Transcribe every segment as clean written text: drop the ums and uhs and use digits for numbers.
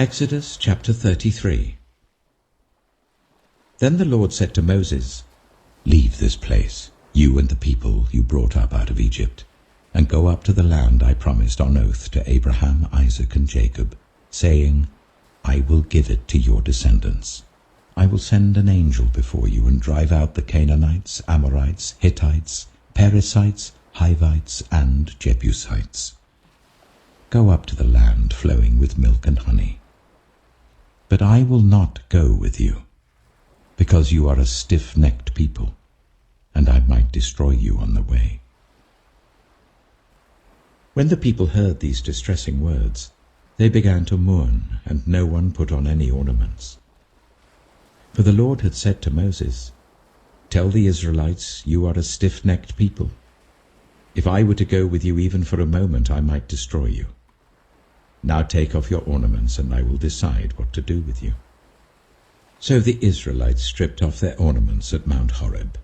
Exodus chapter 33. Then the Lord said to Moses, "Leave this place, you and the people you brought up out of Egypt, and go up to the land I promised on oath to Abraham, Isaac, and Jacob, saying, I will give it to your descendants. I will send an angel before you and drive out the Canaanites, Amorites, Hittites, Perizzites, Hivites, and Jebusites. Go up to the land flowing with milk and honey. But I will not go with you, because you are a stiff-necked people, and I might destroy you on the way." When the people heard these distressing words, they began to mourn, and no one put on any ornaments. For the Lord had said to Moses, "Tell the Israelites, you are a stiff-necked people. If I were to go with you even for a moment, I might destroy you. Now take off your ornaments, and I will decide what to do with you." So the Israelites stripped off their ornaments at Mount Horeb.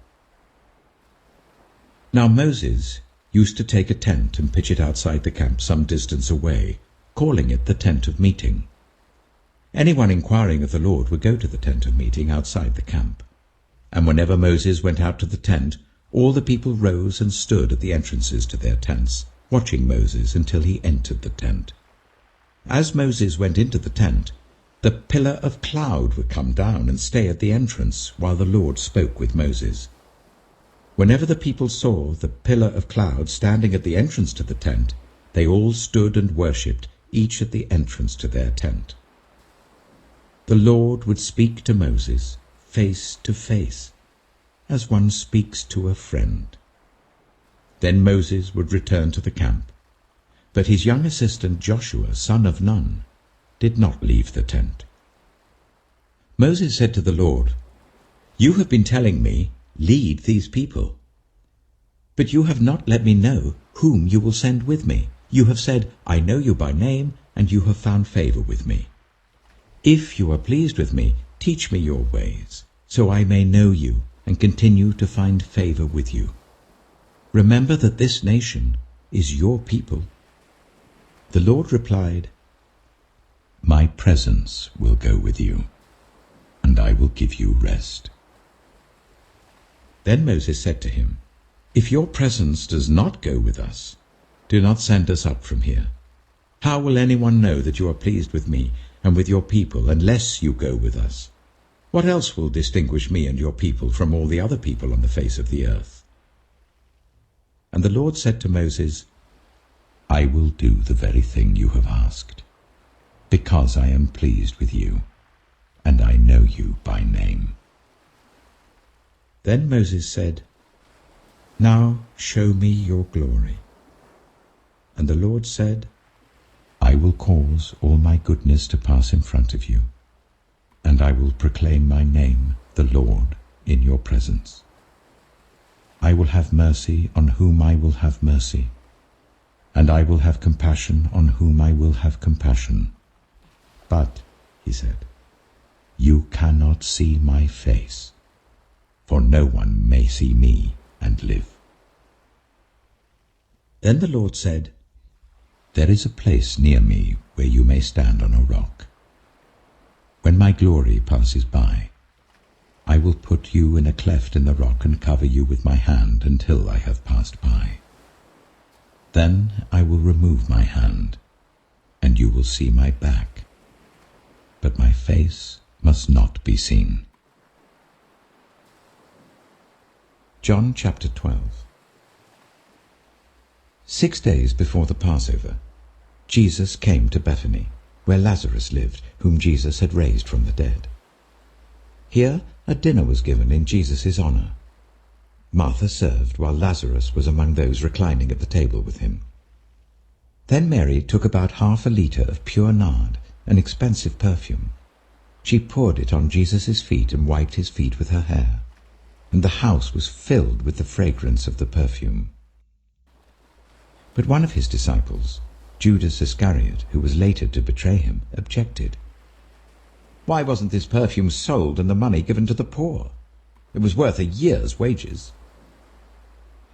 Now Moses used to take a tent and pitch it outside the camp some distance away, calling it the tent of meeting. Anyone inquiring of the Lord would go to the tent of meeting outside the camp. And whenever Moses went out to the tent, all the people rose and stood at the entrances to their tents, watching Moses until he entered the tent. As Moses went into the tent, the pillar of cloud would come down and stay at the entrance while the Lord spoke with Moses. Whenever the people saw the pillar of cloud standing at the entrance to the tent, they all stood and worshipped, each at the entrance to their tent. The Lord would speak to Moses face to face, as one speaks to a friend. Then Moses would return to the camp, but his young assistant Joshua, son of Nun, did not leave the tent. Moses said to the Lord, "You have been telling me, 'Lead these people.' But you have not let me know whom you will send with me. You have said, 'I know you by name, and you have found favor with me.' If you are pleased with me, teach me your ways, so I may know you and continue to find favor with you. Remember that this nation is your people." The Lord replied, "My presence will go with you, and I will give you rest." Then Moses said to him, "If your presence does not go with us, do not send us up from here. How will anyone know that you are pleased with me and with your people unless you go with us? What else will distinguish me and your people from all the other people on the face of the earth?" And the Lord said to Moses, "I will do the very thing you have asked, because I am pleased with you, and I know you by name." Then Moses said, "Now show me your glory." And the Lord said, "I will cause all my goodness to pass in front of you, and I will proclaim my name, the Lord, in your presence. I will have mercy on whom I will have mercy, and I will have compassion on whom I will have compassion. But," he said, "you cannot see my face, for no one may see me and live." Then the Lord said, "There is a place near me where you may stand on a rock. When my glory passes by, I will put you in a cleft in the rock and cover you with my hand until I have passed by. Then I will remove my hand, and you will see my back, but my face must not be seen." John chapter 12. 6 days before the Passover, Jesus came to Bethany, where Lazarus lived, whom Jesus had raised from the dead. Here a dinner was given in Jesus' honor. Martha served, while Lazarus was among those reclining at the table with him. Then Mary took about 1/2 liter of pure nard, an expensive perfume. She poured it on Jesus' feet and wiped his feet with her hair, and the house was filled with the fragrance of the perfume. But one of his disciples, Judas Iscariot, who was later to betray him, objected. "Why wasn't this perfume sold and the money given to the poor? It was worth a year's wages."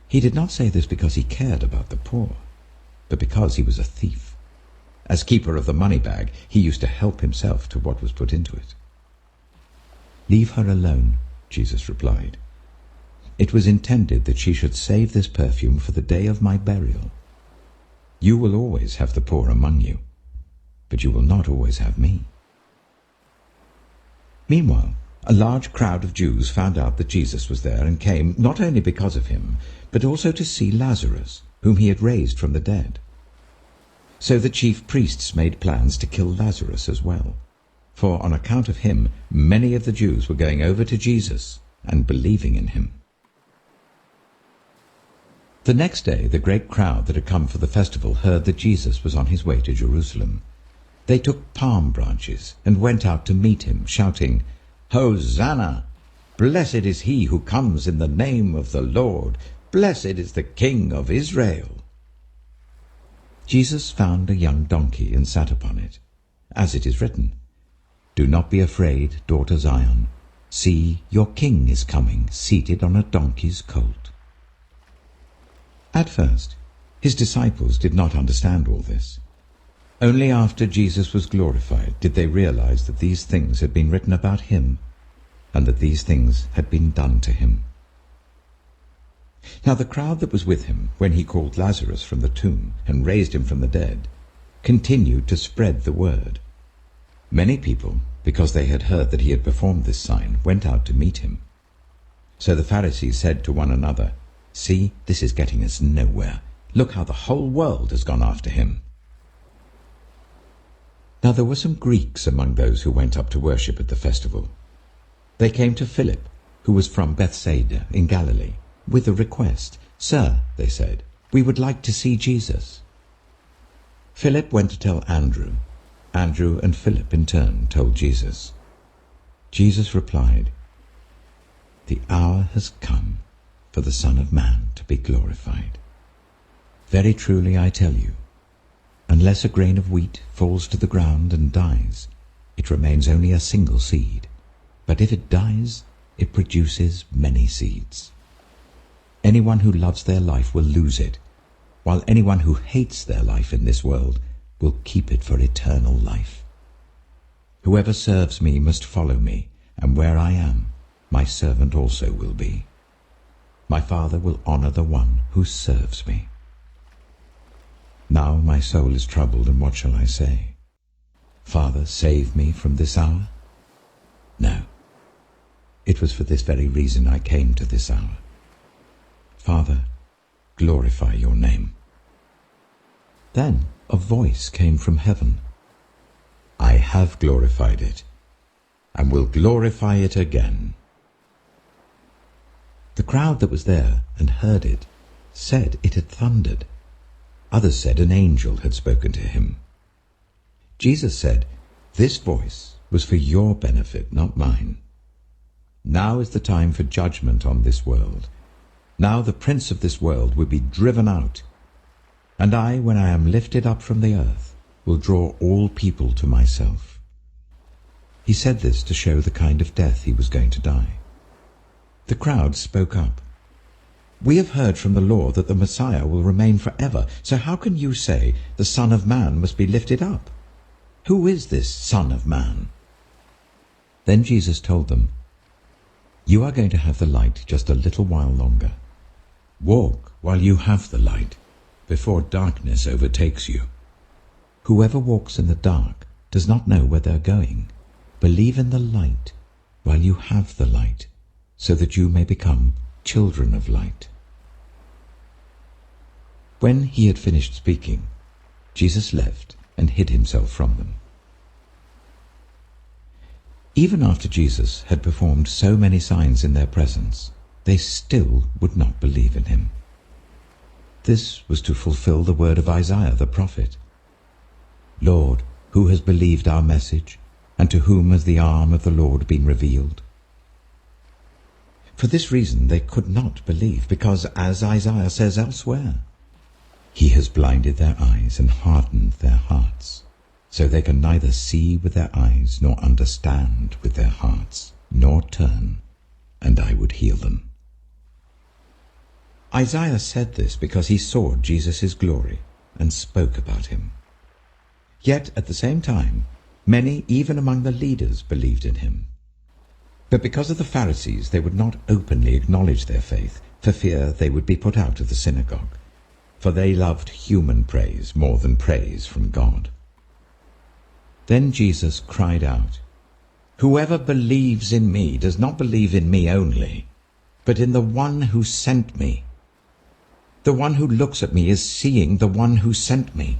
He did not say this because he cared about the poor, but because he was a thief. As keeper of the money bag, he used to help himself to what was put into it. "Leave her alone," Jesus replied. "It was intended that she should save this perfume for the day of my burial. You will always have the poor among you, but you will not always have me." Meanwhile, a large crowd of Jews found out that Jesus was there and came, not only because of him, but also to see Lazarus, whom he had raised from the dead. So the chief priests made plans to kill Lazarus as well, for on account of him many of the Jews were going over to Jesus and believing in him. The next day the great crowd that had come for the festival heard that Jesus was on his way to Jerusalem. They took palm branches and went out to meet him, shouting, "Hosanna! Blessed is he who comes in the name of the Lord! Blessed is the King of Israel!" Jesus found a young donkey and sat upon it, as it is written, "Do not be afraid, daughter Zion. See, your king is coming, seated on a donkey's colt." At first, his disciples did not understand all this. Only after Jesus was glorified did they realize that these things had been written about him, and that these things had been done to him. Now the crowd that was with him, when he called Lazarus from the tomb and raised him from the dead, continued to spread the word. Many people, because they had heard that he had performed this sign, went out to meet him. So the Pharisees said to one another, "See, this is getting us nowhere. Look how the whole world has gone after him." Now there were some Greeks among those who went up to worship at the festival. They came to Philip, who was from Bethsaida in Galilee, with a request. "Sir," they said, "we would like to see Jesus." Philip went to tell Andrew. Andrew and Philip in turn told Jesus. Jesus replied, "The hour has come for the Son of Man to be glorified. Very truly I tell you, unless a grain of wheat falls to the ground and dies, it remains only a single seed. But if it dies, it produces many seeds. Anyone who loves their life will lose it, while anyone who hates their life in this world will keep it for eternal life. Whoever serves me must follow me, and where I am, my servant also will be. My Father will honor the one who serves me. Now my soul is troubled, and what shall I say? Father, save me from this hour? No. It was for this very reason I came to this hour. Father, glorify your name." Then a voice came from heaven. "I have glorified it, and will glorify it again." The crowd that was there and heard it said it had thundered. Others said an angel had spoken to him. Jesus said, "This voice was for your benefit, not mine. Now is the time for judgment on this world. Now the prince of this world will be driven out. And I, when I am lifted up from the earth, will draw all people to myself." He said this to show the kind of death he was going to die. The crowd spoke up. "We have heard from the law that the Messiah will remain forever. So how can you say the Son of Man must be lifted up? Who is this Son of Man?" Then Jesus told them, "You are going to have the light just a little while longer. Walk while you have the light, before darkness overtakes you. Whoever walks in the dark does not know where they are going. Believe in the light while you have the light, so that you may become children of light." When he had finished speaking, Jesus left and hid himself from them. Even after Jesus had performed so many signs in their presence, they still would not believe in him. This was to fulfill the word of Isaiah the prophet. "Lord, who has believed our message, and to whom has the arm of the Lord been revealed?" For this reason they could not believe, because, as Isaiah says elsewhere, "He has blinded their eyes and hardened their hearts, so they can neither see with their eyes nor understand with their hearts, nor turn, and I would heal them." Isaiah said this because he saw Jesus' glory and spoke about him. Yet at the same time, many, even among the leaders, believed in him. But because of the Pharisees, they would not openly acknowledge their faith, for fear they would be put out of the synagogue. For they loved human praise more than praise from God. Then Jesus cried out, "Whoever believes in me does not believe in me only, but in the one who sent me. The one who looks at me is seeing the one who sent me.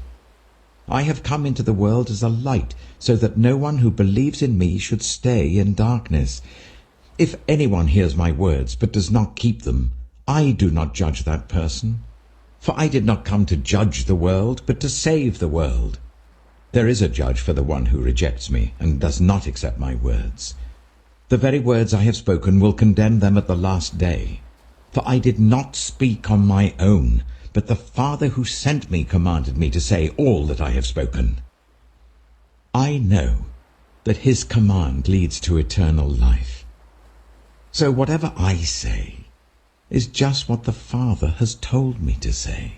I have come into the world as a light, so that no one who believes in me should stay in darkness. If anyone hears my words but does not keep them, I do not judge that person. For I did not come to judge the world, but to save the world. There is a judge for the one who rejects me and does not accept my words. The very words I have spoken will condemn them at the last day. For I did not speak on my own, but the Father who sent me commanded me to say all that I have spoken. I know that his command leads to eternal life. So whatever I say is just what the Father has told me to say."